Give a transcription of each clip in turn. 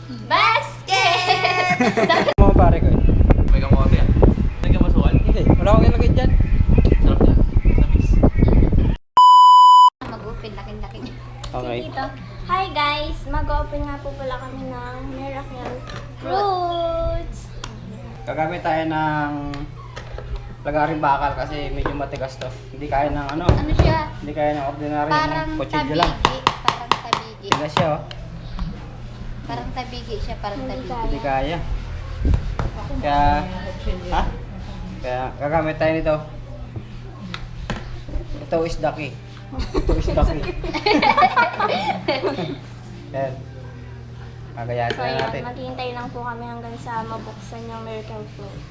Basket! Mga pare ko eh. May kamote yan. May kamasukal. Hindi, wala akong ilagay dyan. Sarap niya. Tamis. Mag-open, laking-laki niya. Okay. Dito. Hi guys! Mag-open nga po pala kami ng Miracle Fruits. Gagamit tayo ng lagaring bakal kasi medyo matigas to. Hindi kaya ng ano, Ano siya? hindi kaya ng ordinary Parang kutsilyo tabigi. lang. Parang tabigi. Tigas siya oh. Parang tabigi siya, parang Hindi tabigi. kaya. Hindi kaya. Kaya, ha? Kaya gagamit tayo nito. Ito is daki. Ito is daki. Yan. Magayahin So na ayan, natin. maghihintay lang po kami hanggang sa mabuksan yung Miracle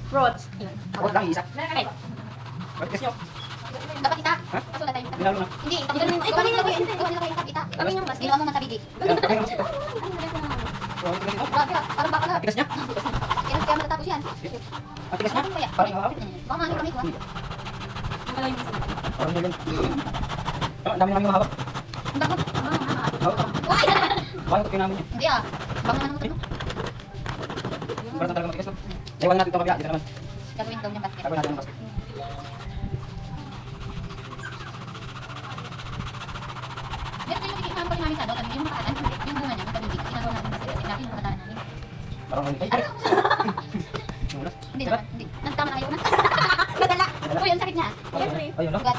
Fruits. Ako lang isa. Okay. Matigas nyo. Dapat ita. Ha? Sulat tayo. Binalo na. Hindi, ito ganun. Ay, gawin nila kayo ita. Gawin yung basket. Ginawa mo ng tabigi. Ayan, kaya mas ito. Ano ba ito naman? Oh, matigas ito. Grabe ah, parang baka lahat. Matigas niya. Kaya matatapos yan. Matigas niya. Ano kaya? Parang ikaw. Baka maano kami ko. Parang nilin. Ang dami namin mahawak. Ang dako. Hawak. Uy! Bakit ito kinamin niya? Hindi ah. Baka naman ito. Parang talaga matigas no? Iwan natin ito kabila. Dito naman. Gagawin daw niyang basket. Gagawin natin ang basket. Meron din yung ikikama ko ni Mami sa doon. Yung makaanan, yung bunga niya, yung tabigi. Ginagawa natin basket. Natin yung makataan natin. Parang ay. Muna. Hindi naman. Hindi. Nagtama na kayo na. Nadala. Uy, ang sakit niya. Ayun no? Sugat.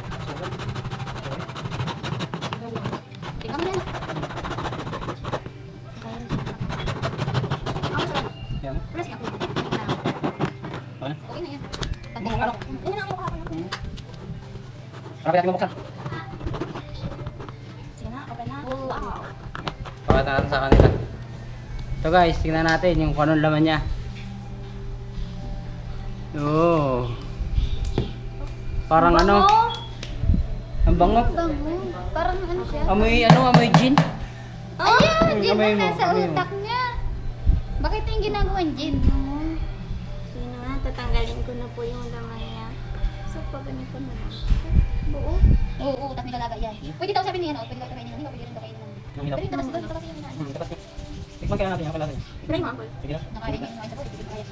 Tingnan mo yan. Yan. Wala siya. Ano? Okay na yan. Ano? Ano? Ano na ang mukha ko na? Marami natin mabuksan. Sige na, open na. Wow. Pakita natin sa kanila. So guys, tingnan natin yung kung anong laman niya. Oh. Parang ano? Ang bango. Bango. Parang ano siya? Amoy gin. Ayan! Gin amoy ang mo, nasa amoy mo. utak niya. Bakit yung ginagawang gin? Sige na nga, tatanggalin ko na po yung laman niya. So, pag ganito na lang. Buo. Oo, utak nilalaga yan. Pwede daw sabi niya, no? Pwede daw kainin ng pwede rin daw kainin ng Yung hilap. Pero yung tatas ito kasi yung Tapas niya. Tikman kaya natin yung kalasa niya. Try mo, Uncle. Sige na. nakain yung mga sabon, pwede kaya.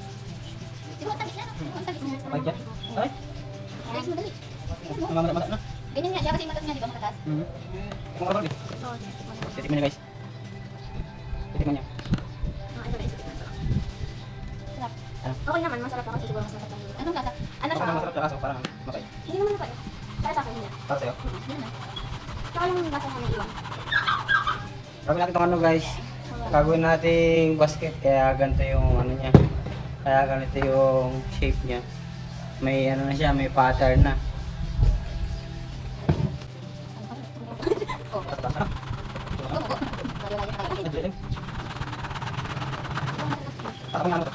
Siguro ang tamis niya, no? Ang tamis niya. Ay, yan. Ay. Tamis madali. Mamamala na. Ganyan nga siya kasi yung matas niya, di ba matatas? Kung ano So, titikman niya guys. Titikman niya. Sarap. okay naman, masarap ako siguro mas masarap ang luto. Anong lasa? Ano siya? Parang masarap sa kaso, parang makay. Hindi naman napay. Para sa akin hindi. Para sa'yo. Yun na. Saka yung lasa namin iwan. Gawin natin itong ano guys. Gagawin nating basket kaya ganito yung ano niya. Kaya ganito yung shape niya. May ano na siya, may pattern na. Oh. Go, go. Lalo-lalo tayo. Takapin nga mo ito.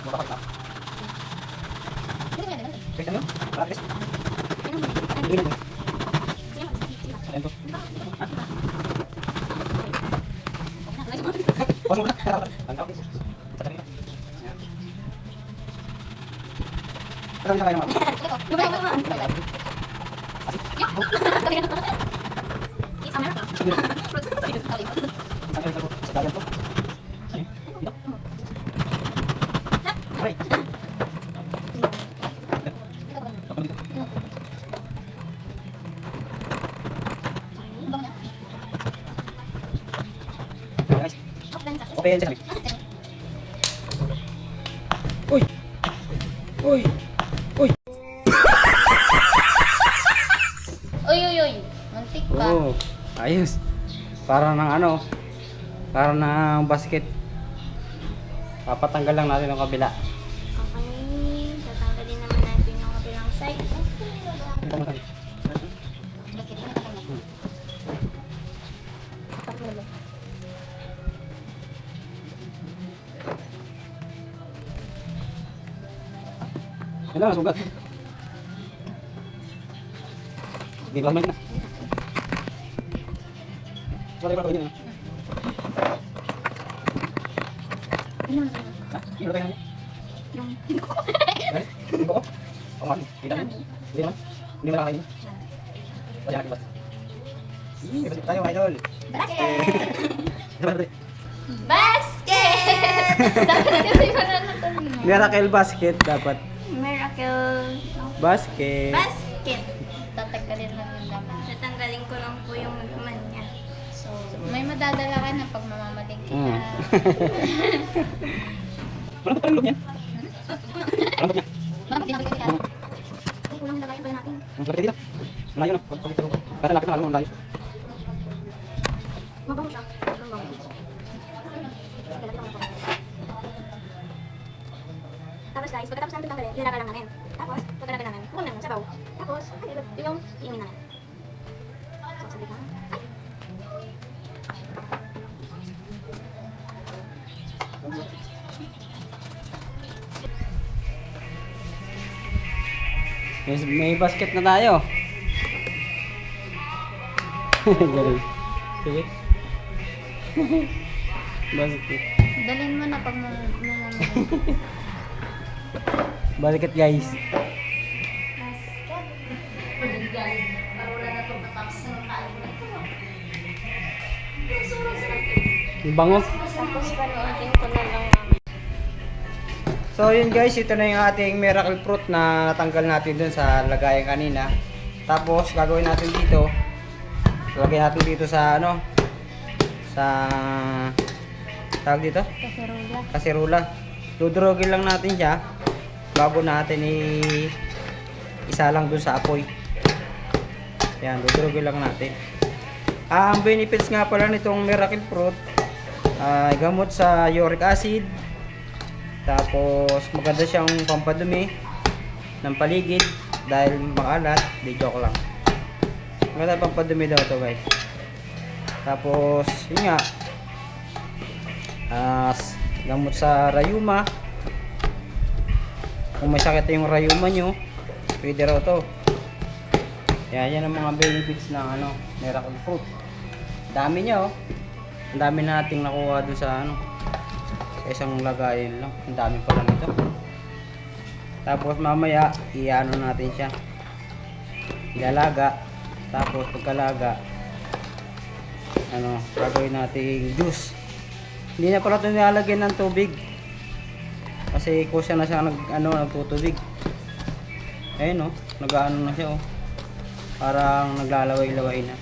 Buka ka. Ganun yan, ganun. Check nyo? Practice. Ano mo? Hindi na. Sige, Ayan to. Okay na. Pause mo na. Ang tapos. Sa kanila. Ayan. Ano na kayo naman? Lumay mo naman. It's a miracle. Sige na. Sa kanila ko. Sa dagan to. Ayun. Dito. Aray. Tapos dito. Guys. Open sa kami. Uy! Uy! Uy! Uy, uy, uy. Muntik pa. Oh, ayos. Para ng ano, para ng basket. Papatanggal lang natin ang kabila. Okay, tatanggalin naman natin yung kabilang side. Ito mo tayo. Bakit? Ano ka lang? Yan lang, sugat. Di ba naman na? Sorry ba pwede na? Ha? Hindi ba tayo na? Yung Hindi ko? Oo nga, hindi naman. Hindi naman. Hindi mo nakakain. Wala natin ba? Hindi ba tayo, idol? Basket! Diba, Basket! Dapat kasi mananatan mo. Miracle basket dapat. Miracle Basket. basket. Tatagkalin lang yung laman. Tatanggalin ko lang po yung laman niya. So, may madadala ka na pag mamamaling kita. Mm. Walang pa loob niya. Walang pa niya. Ma'am, tinapit ka. Ay, kulang lagay ba natin? Ang lapit dito. Malayo na. Kasi lapit na, alam mo, malayo. Mabango siya. Mabango. Tapos guys, pagkatapos namin tanggalin, ilalaga lang namin. Tapos, pagkalaga namin, kukunin namin sa baw. Tapos, yung iimin namin. So, sabi ka. May basket na tayo. Galing. Sige. Basket. Dalhin mo na pag mamamaling. Basket guys. Ang bango. Tapos, panuuntin ko na lang. So yun guys, ito na yung ating miracle fruit na natanggal natin dun sa lagayan kanina. Tapos gagawin natin dito. Lagay natin dito sa ano? Sa tawag dito? Kaserula. Kaserula. Dudurugin lang natin siya bago natin isa lang dun sa apoy. Yan, dudurugin lang natin. Ang benefits nga pala nitong miracle fruit ay gamot sa uric acid. Tapos maganda siyang pampadumi ng paligid dahil makalat, di joke lang. Maganda pampadumi daw to guys. Tapos yun nga, gamot sa rayuma. Kung may sakit yung rayuma nyo, pwede raw to. Yan ang mga benefits ng ano, miracle fruit. Dami niya oh. Ang dami nating nakuha doon sa ano, sa isang lagayan lang. Ang dami pala nito. Tapos mamaya iano natin siya, ilalaga. Tapos pagkalaga, ano, gagawin natin juice. Hindi na pala ito nilalagyan ng tubig kasi kusya na siya nagtutubig. Ayun oh, nag-ano na siya oh, parang naglalaway-laway na.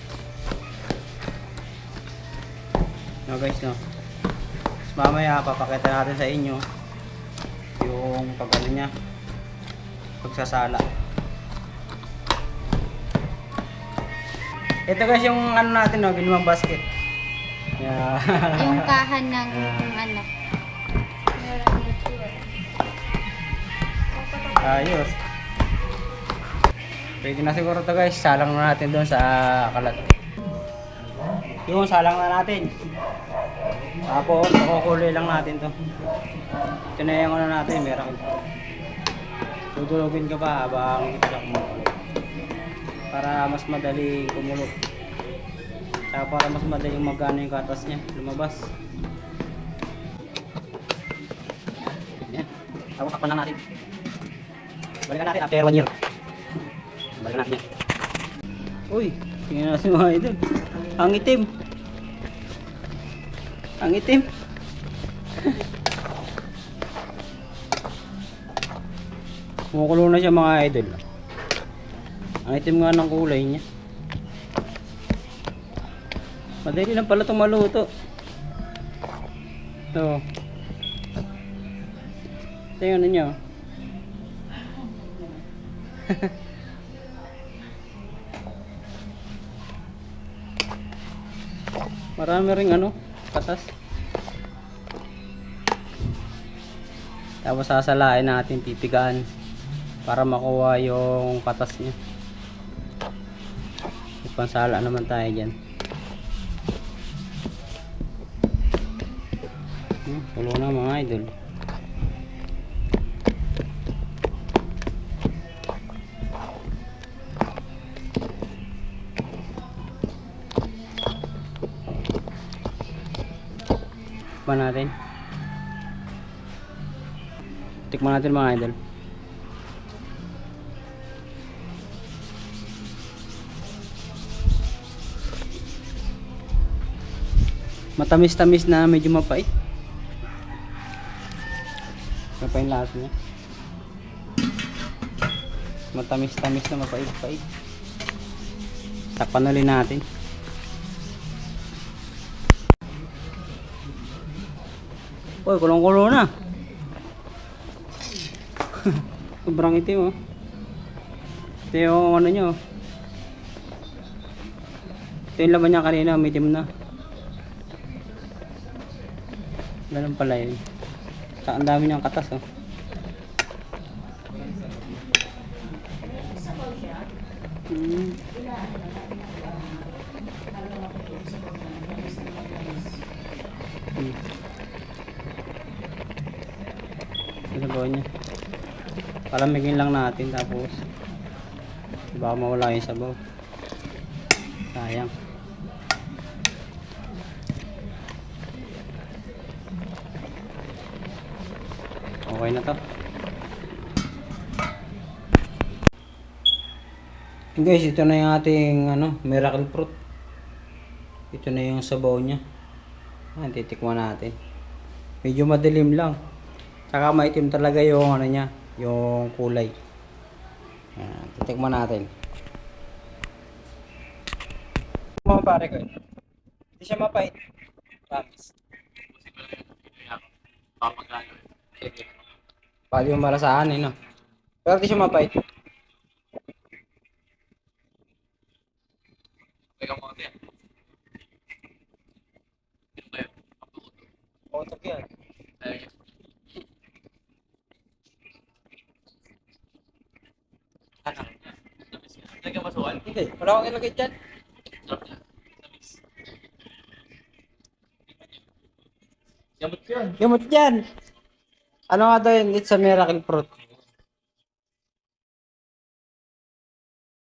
No guys, no. Tapos mamaya papakita natin sa inyo yung pag-ano niya, pagsasala. Ito guys yung ano natin, no, ginawang basket. Yeah. Yung kahan ng ano. Ayos. Pwede na siguro to guys, salang na natin doon sa kalat. Yung salang na natin. Tapos makukuloy lang natin to. Ito na yung ano natin, meron. Tutulogin ka pa habang ito siya kumukulo. Para mas madaling kumulo. Saka para mas madaling magano yung katas niya, lumabas. Yan. Tapos takpan lang natin. Balikan natin after 1 year. Balikan natin yan. Uy, tingnan natin mga idol. Ang itim. Ang itim. Kumukulo na siya mga idol. Ang itim nga ng kulay niya. Madali lang pala itong maluto. Ito. Tingnan ninyo. Marami ring ano, katas. Tapos sasalain natin, pipigaan para makuha yung katas niya. Ipansala naman tayo dyan. Tulo na mga idol. Tikman natin. Tikman natin mga idol. Matamis-tamis na medyo mapait. Ano pa yung lasa niya? Matamis-tamis na mapait-pait. Takpan ulit natin. Uy, kulong-kulo na. Sobrang itim oh. Ito yung ano nyo. Ito yung laman niya kanina, medium na. Ganun pala yun. Tsaka ang dami niyang katas oh. Hmm. Sabaw niya. Palamigin lang natin tapos baka mawala yung sabaw. Sayang. Okay na to. And guys, ito na yung ating miracle fruit. Ito na yung sabaw niya. Titikman natin. Medyo madilim lang. Tsaka maitim talaga yung niya, yung kulay. Titikman natin. Mga pare ko. Hindi siya mapait. Promise. Papagano. Pwede yung malasaan no. Pero hindi siya mapait. May kamote yan. Ano ba yun? Otok yan. Ayaw niya. Ano? Tamis yan. Lagyan masukal. Hindi. Wala akong ilagay dyan. Sarap niya. Tamis. Gamot ko yan. Gamot yan. Ano nga daw yun? It's a miracle fruit.